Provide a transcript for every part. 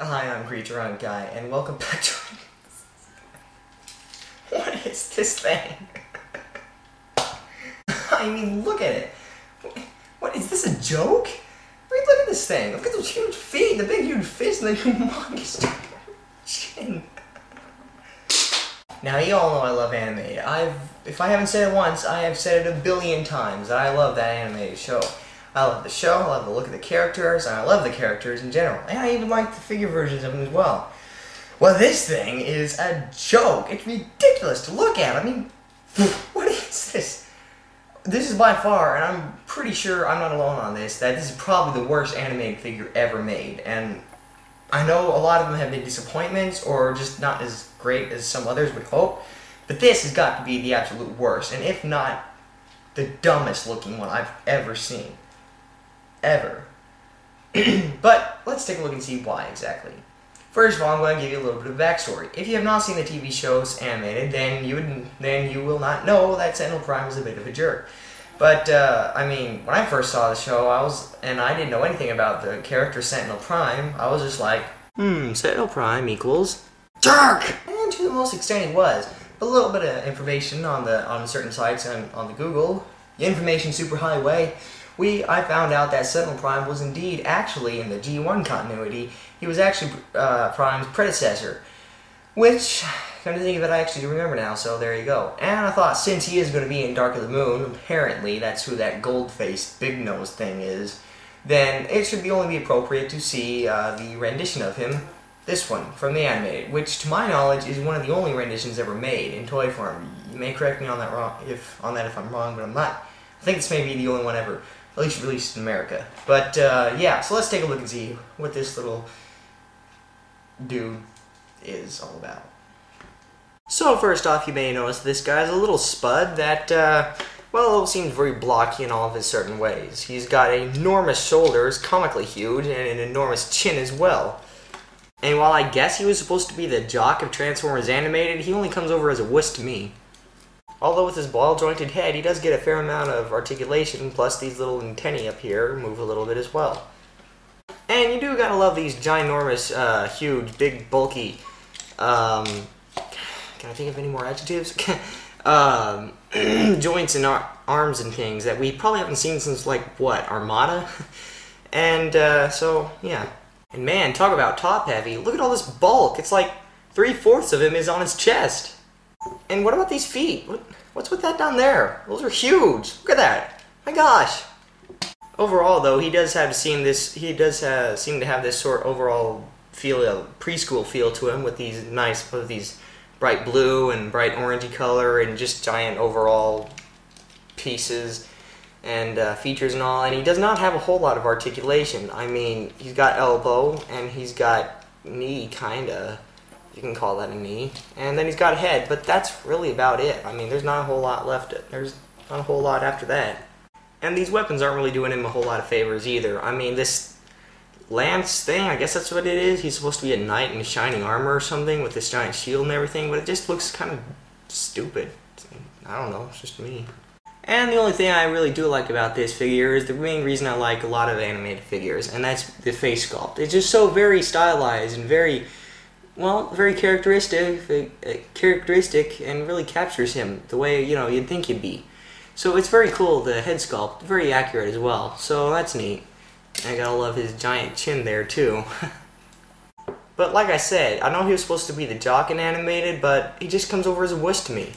Hi, I'm Creature Hunt Guy, and welcome back to... What is this thing? I mean, look at it. What, is this a joke? I mean, look at this thing. Look at those huge feet, the big huge fist, and the humongous chin. Now, you all know I love anime. If I haven't said it once, I have said it a billion times. I love that animated show. I love the show, I love the look of the characters, and I love the characters in general. And I even like the figure versions of them as well. Well, this thing is a joke. It's ridiculous to look at. I mean, what is this? This is by far, and I'm pretty sure I'm not alone on this, that this is probably the worst animated figure ever made. And I know a lot of them have been disappointments, or just not as great as some others would hope, but this has got to be the absolute worst, and if not, the dumbest looking one I've ever seen. Ever. But let's take a look and see why exactly. First of all, I'm going to give you a little bit of backstory. If you have not seen the TV shows animated, then you will not know that Sentinel Prime is a bit of a jerk. But I mean, when I first saw the show, I didn't know anything about the character Sentinel Prime. I was just like, Sentinel Prime equals jerk. And to the most extent, it was. A little bit of information on certain sites and on the Google, the information superhighway. I found out that Sentinel Prime was indeed actually in the G1 continuity. He was actually Prime's predecessor, which, come to think of it, I actually do remember now, so there you go. And I thought, since he is going to be in Dark of the Moon, apparently that's who that gold-faced, big-nosed thing is, then it should only be appropriate to see the rendition of him, this one, from the animated, which, to my knowledge, is one of the only renditions ever made in toy form. You may correct me on that if I'm wrong, but I'm not. I think this may be the only one ever, at least released in America. But, yeah, so let's take a look and see what this little dude is all about. So, first off, you may notice this guy's a little spud that, well, seems very blocky in all of his certain ways. He's got enormous shoulders, comically huge, and an enormous chin as well. And while I guess he was supposed to be the jock of Transformers Animated, he only comes over as a wuss to me. Although with his ball-jointed head, he does get a fair amount of articulation, plus these little antennae up here move a little bit as well. And you do gotta love these ginormous, huge, big, bulky, can I think of any more adjectives? Joints and arms and things that we probably haven't seen since, like, what, Armada? And, so, yeah. And man, talk about top-heavy. Look at all this bulk. It's like 3/4 of him is on his chest. And what about these feet? What's with that down there? Those are huge. Look at that. My gosh. Overall, though, he does seem to have this sort of overall feel, preschool feel to him, with these bright blue and bright orangey color and just giant overall pieces and features and all. And he does not have a whole lot of articulation. I mean, he's got elbow and he's got knee, kinda. You can call that a knee. And then he's got a head, but that's really about it. I mean, there's not a whole lot left. There's not a whole lot after that. And these weapons aren't really doing him a whole lot of favors either. I mean, this lance thing, I guess that's what it is. He's supposed to be a knight in shining armor or something with this giant shield and everything, but it just looks kind of stupid. I don't know, it's just me. And the only thing I really do like about this figure is the main reason I like a lot of animated figures, and that's the face sculpt. It's just so very stylized and very, well, very characteristic and really captures him the way, you know, you'd think he'd be. So it's very cool, the head sculpt, very accurate as well, so that's neat. I gotta love his giant chin there too. But like I said, I know he was supposed to be the jock in animated, but he just comes over as a wuss to me.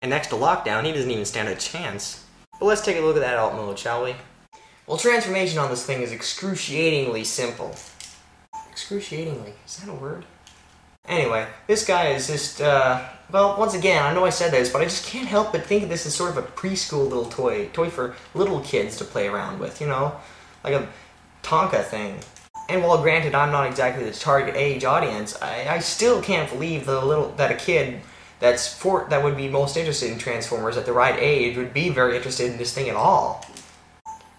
And next to Lockdown, he doesn't even stand a chance. But let's take a look at that alt mode, shall we? Well, transformation on this thing is excruciatingly simple. Excruciatingly, is that a word? Anyway, this guy is just, well, once again, I know I said this, but I just can't help but think of this as sort of a preschool little toy for little kids to play around with, you know? Like a Tonka thing. And while granted I'm not exactly the target age audience, I still can't believe that a kid that would be most interested in Transformers at the right age would be very interested in this thing at all.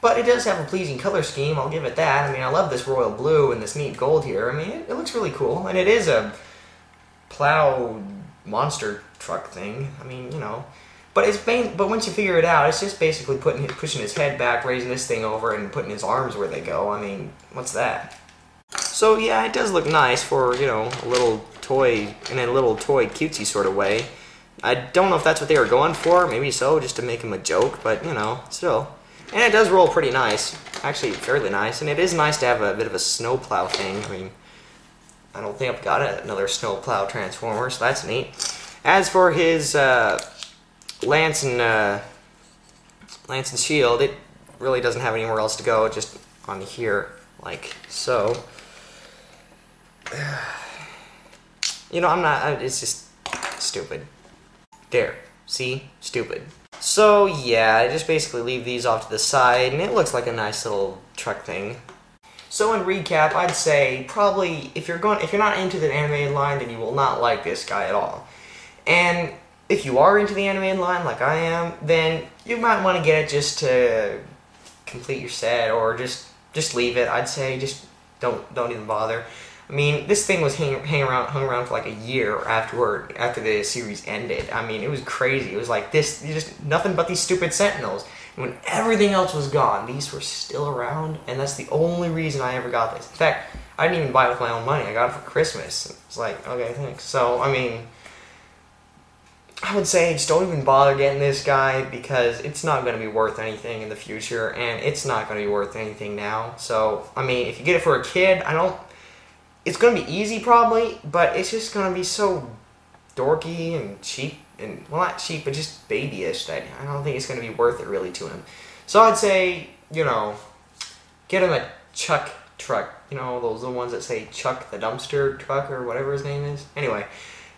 But it does have a pleasing color scheme, I'll give it that. I mean, I love this royal blue and this neat gold here. I mean, it looks really cool, and it is a plow monster truck thing. I mean, you know. But once you figure it out, it's just basically pushing his head back, raising this thing over, and putting his arms where they go. I mean, what's that? So yeah, it does look nice for, you know, a little toy, in a little toy cutesy sort of way. I don't know if that's what they were going for, maybe so, just to make him a joke, but, you know, still. And it does roll pretty nice, actually fairly nice, and it is nice to have a bit of a snowplow thing. I mean, I don't think I've got another snowplow transformer, so that's neat. As for his lance and shield, it really doesn't have anywhere else to go, just on here, like so. You know, it's just stupid. There, see? Stupid. So yeah, I just basically leave these off to the side, and it looks like a nice little truck thing. So in recap, I'd say probably if you're not into the animated line, then you will not like this guy at all. And if you are into the animated line, like I am, then you might want to get it just to complete your set, or just leave it. I'd say just don't even bother. I mean, this thing was hung around for like a year after the series ended. I mean, it was crazy. It was like this, just nothing but these stupid Sentinels. And when everything else was gone, these were still around, and that's the only reason I ever got this. In fact, I didn't even buy it with my own money. I got it for Christmas. It's like, okay, thanks. So, I mean, I would say just don't even bother getting this guy, because it's not going to be worth anything in the future, and it's not going to be worth anything now. So, I mean, if you get it for a kid, it's going to be easy probably, but it's just going to be so dorky and cheap, and, well, not cheap, but just babyish, that I don't think it's going to be worth it really to him. So I'd say, you know, get him a Chuck truck. You know, the ones that say Chuck the dumpster truck or whatever his name is. Anyway,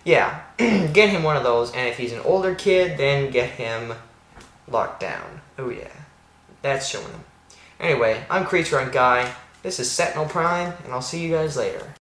yeah, get him one of those, and if he's an older kid, then get him Locked Down. Oh yeah, that's showing him. Anyway, I'm Creature Hunt Guy. This is Sentinel Prime, and I'll see you guys later.